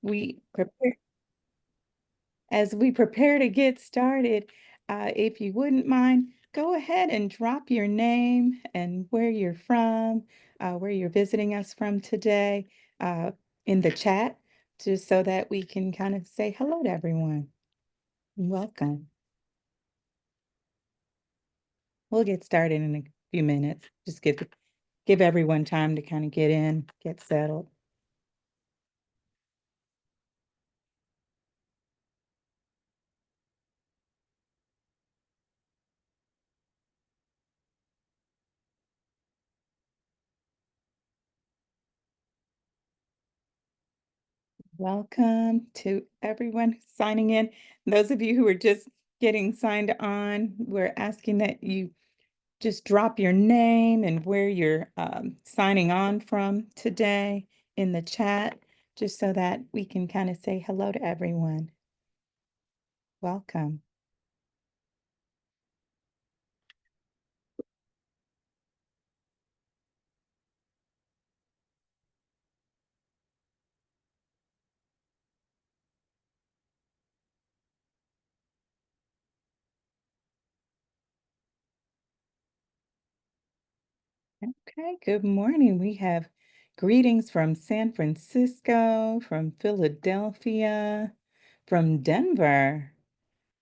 we prepare as we prepare to get started, if you wouldn't mind, go ahead and drop your name and where you're from, where you're visiting us from today, uh, in the chat, just so that we can kind of say hello to everyone. Welcome. We'll get started in a few minutes. Just give everyone time to kind of get in, get settled. Welcome to everyone signing in. Those of you who are just getting signed on, we're asking that you just drop your name and where you're signing on from today in the chat, just so that we can kind of say hello to everyone. Welcome. Okay, good morning. We have greetings from San Francisco, from Philadelphia, from Denver,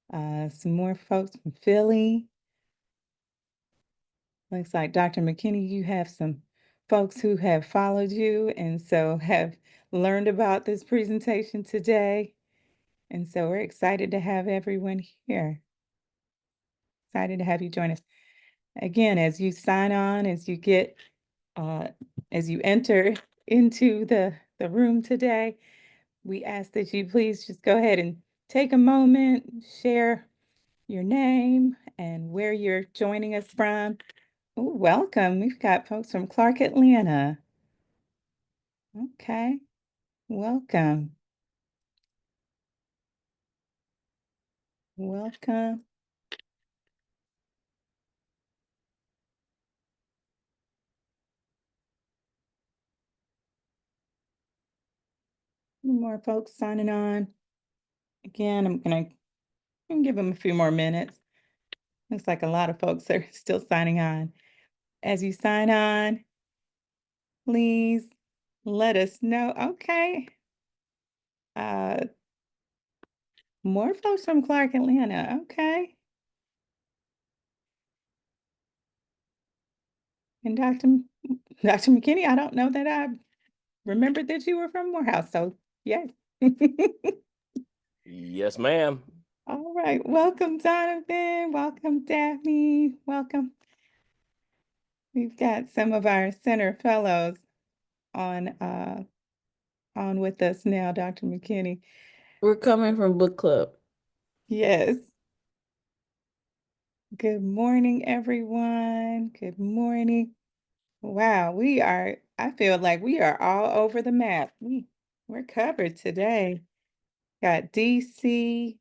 some more folks from Philly. Looks like Dr. McKinney, you have some folks who have followed you and so have learned about this presentation today. And so we're excited to have everyone here. Excited to have you join us. Again, as you sign on, as you enter into the room today, we ask that you please just go ahead and take a moment, share your name and where you're joining us from. Ooh, welcome. We've got folks from Clark, Atlanta. Okay, welcome. Welcome. More folks signing on. Again, I'm gonna give them a few more minutes. Looks like a lot of folks are still signing on. As you sign on, please let us know. Okay. Uh, more folks from Clark, Atlanta. Okay. And Dr. McKinney, I don't know that I remembered that you were from Morehouse, so yes. Yes, ma'am. All right. Welcome, Jonathan. Welcome, Daphne. Welcome. We've got some of our center fellows on on with us now, Dr. McKinney. We're coming from book club. Yes. Good morning, everyone. Good morning. Wow, I feel like we are all over the map. We're covered today. Got DC.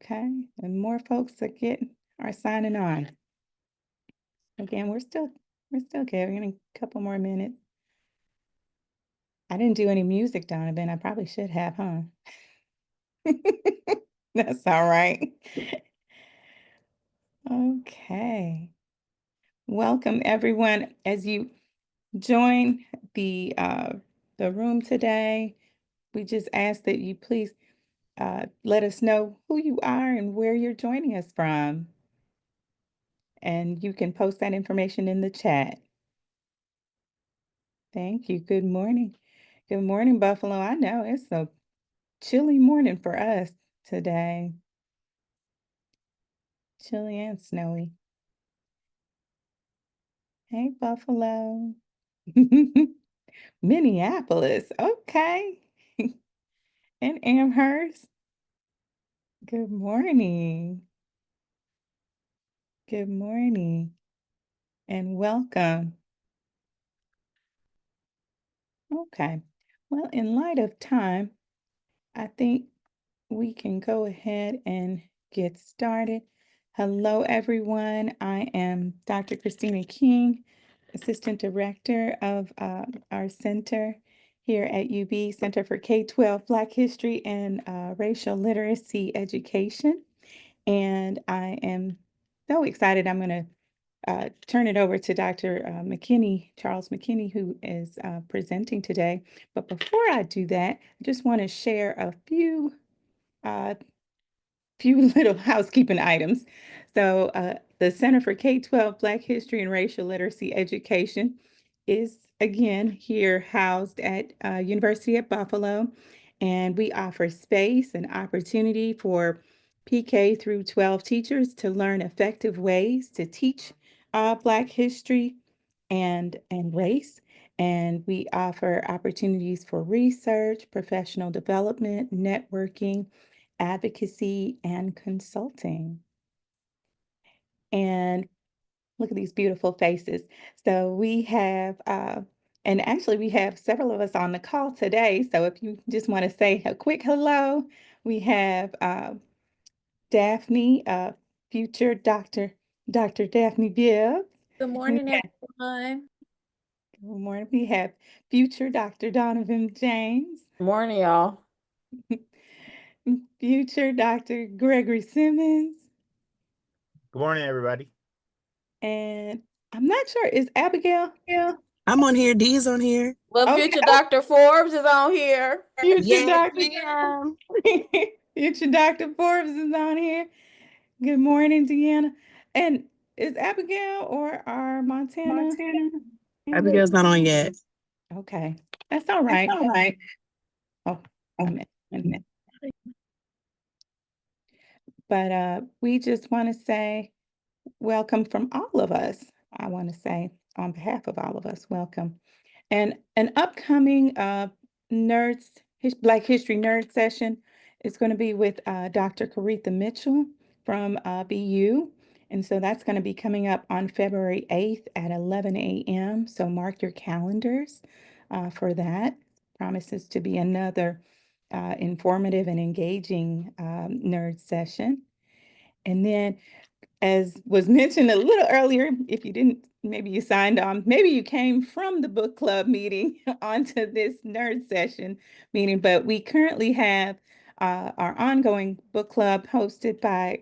Okay. And more folks are signing on. Again, we're still giving a couple more minutes. I didn't do any music, Donovan. I probably should have, huh? That's all right. Okay. Welcome, everyone. As you join the room today, we just ask that you please let us know who you are and where you're joining us from. And you can post that information in the chat. Thank you. Good morning. Good morning, Buffalo. I know it's a chilly morning for us today. Chilly and snowy. Hey, Buffalo. Minneapolis. Okay. And Amherst. Good morning. Good morning and welcome. Okay. Well, in light of time, I think we can go ahead and get started. Hello, everyone. I am Dr. Christina King, Assistant Director of our center here at UB Center for K-12 Black History and Racial Literacy Education. And I am so excited. I'm going to turn it over to Dr. McKinney, Charles McKinney, who is presenting today. But before I do that, I just want to share a few little housekeeping items. So the Center for K-12 Black History and Racial Literacy Education is again here housed at University at Buffalo, and we offer space and opportunity for PK through 12 teachers to learn effective ways to teach Black history and race. And we offer opportunities for research, professional development, networking, advocacy, and consulting. And look at these beautiful faces. So we have, and actually we have several of us on the call today. So if you just want to say a quick hello, we have Daphne, future Dr. Daphne Bibbs. Good morning, everyone. Good morning. We have future Dr. Donovan James. Morning, y'all. Future Dr. Gregory Simmons. Good morning, everybody. And I'm not sure, is Abigail? Yeah. I'm on here. Dee is on here. Well, Okay. future Dr. Forbes is on here. Future Yes, Dr. ma'am. Future Dr. Forbes is on here. Good morning, Deanna. And is Abigail or our Montana? Abigail's not on yet. Okay, that's all right. All right. Oh, a minute. But we just want to say welcome from all of us. I want to say on behalf of all of us, welcome. And an upcoming Black History Nerd session is going to be with Dr. Caretha Mitchell from BU. And so that's going to be coming up on February 8th at 11 a.m. So mark your calendars for that. Promises to be another informative and engaging nerd session. And then, as was mentioned a little earlier, if you didn't, maybe you signed on, maybe you came from the book club meeting onto this nerd session meeting, but we currently have our ongoing book club hosted by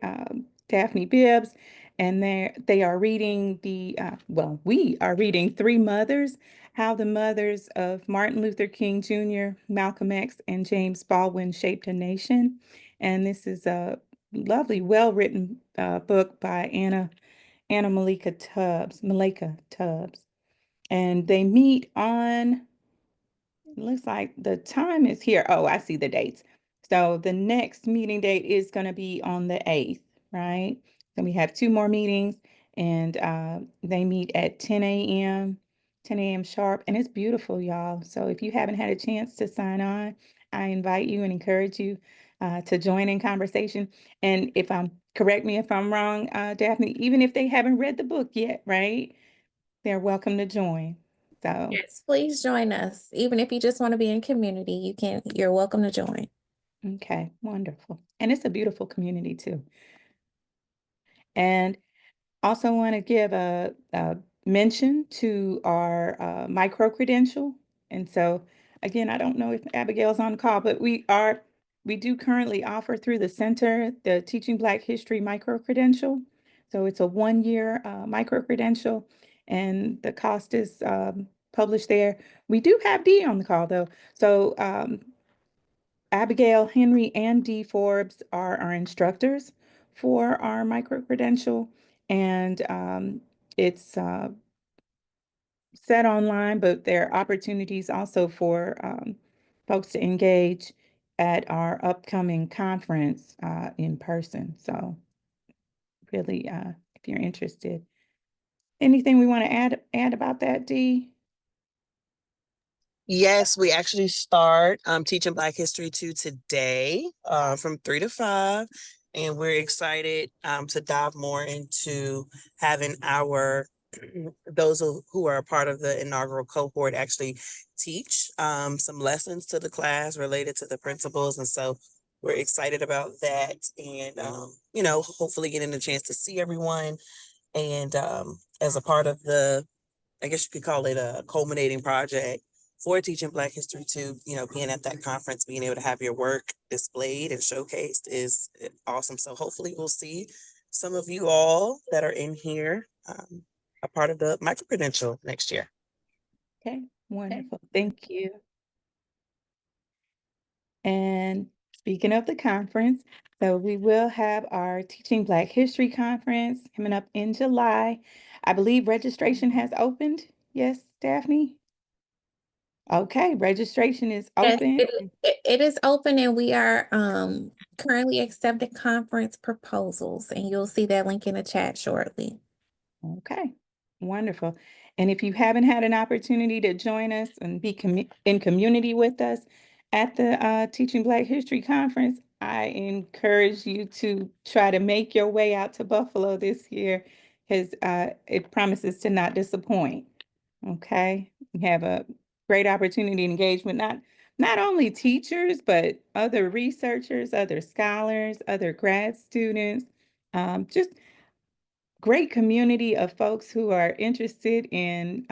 Daphne Bibbs, and they are reading we are reading Three Mothers, How the Mothers of Martin Luther King Jr., Malcolm X, and James Baldwin Shaped a Nation. And this is a lovely, well-written book by Anna Malika Tubbs. And they meet on, it looks like the time is here. Oh, I see the dates. So the next meeting date is going to be on the 8th, right? Then we have two more meetings, and they meet at 10 a.m. sharp, and it's beautiful, y'all. So if you haven't had a chance to sign on, I invite you and encourage you to join in conversation. And correct me if I'm wrong, Daphne, even if they haven't read the book yet, right? They're welcome to join. So Yes, please join us. Even if you just want to be in community, you're welcome to join. okay, wonderful. And it's a beautiful community too. And also want to give a mention to our micro-credential. And so again, I don't know if Abigail's on the call, but we do currently offer through the center the Teaching Black History micro-credential. So it's a 1-year micro-credential, and the cost is published there. We do have Dee on the call though. So Abigail, Henry, and Dee Forbes are our instructors for our micro-credential, and it's set online, but there are opportunities also for folks to engage at our upcoming conference in person. So really, if you're interested. Anything we want to add about that, Dee? Yes, we actually start teaching Black History 2 today from 3 to 5. And we're excited to dive more into having those who are a part of the inaugural cohort actually teach some lessons to the class related to the principles. And so we're excited about that, and hopefully getting a chance to see everyone, and as a part of I guess you could call it a culminating project for teaching Black History too. You know, being at that conference, being able to have your work displayed and showcased is awesome. So hopefully we'll see some of you all that are in here a part of the micro-credential next year. Okay, wonderful. Thank you. And speaking of the conference, so we will have our Teaching Black History Conference coming up in July. I believe registration has opened. Yes, Daphne? Okay, registration is Yes, open. it is open, and we are currently accepting conference proposals, and you'll see that link in the chat shortly. Okay, wonderful. And if you haven't had an opportunity to join us and be in community with us at the Teaching Black History Conference, I encourage you to try to make your way out to Buffalo this year because it promises to not disappoint. Okay, you have a great opportunity to engage with not only teachers, but other researchers, other scholars, other grad students, just great community of folks who are interested in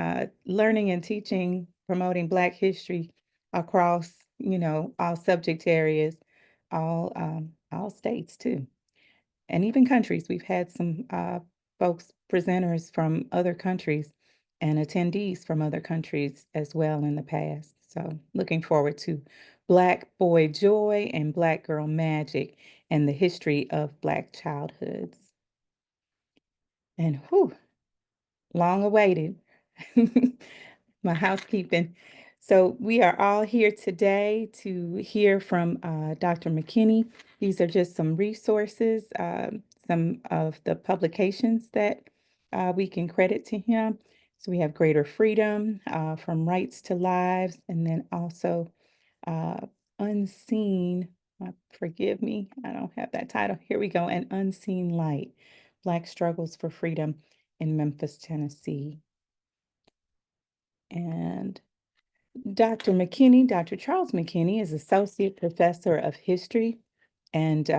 learning and teaching, promoting Black history across, all subject areas, all states too, and even countries. We've had some folks, presenters from other countries and attendees from other countries as well in the past. So looking forward to Black Boy Joy and Black Girl Magic and the history of Black childhoods. And whew, long awaited, my housekeeping. So we are all here today to hear from Dr. McKinney. These are just some resources, some of the publications that we can credit to him. So we have Greater Freedom, From Rights to Lives, and then also Unseen, forgive me, I don't have that title. Here we go, An Unseen Light, Black Struggles for Freedom in Memphis, Tennessee. And Dr. McKinney, Dr. Charles McKinney, is Associate Professor of History and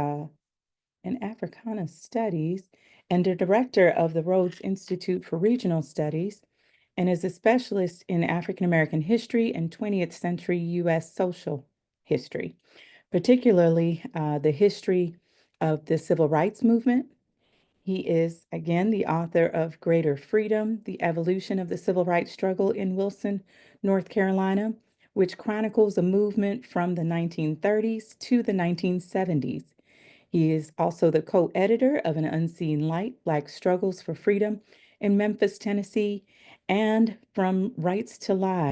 Africana Studies and the Director of the Rhodes Institute for Regional Studies, and is a specialist in African American history and 20th century U.S. social history, particularly the history of the Civil Rights Movement. He is, again, the author of Greater Freedom, The Evolution of the Civil Rights Struggle in Wilson, North Carolina, which chronicles a movement from the 1930s to the 1970s. He is also the co-editor of An Unseen Light, Black Struggles for Freedom in Memphis, Tennessee, and From Rights to Lives.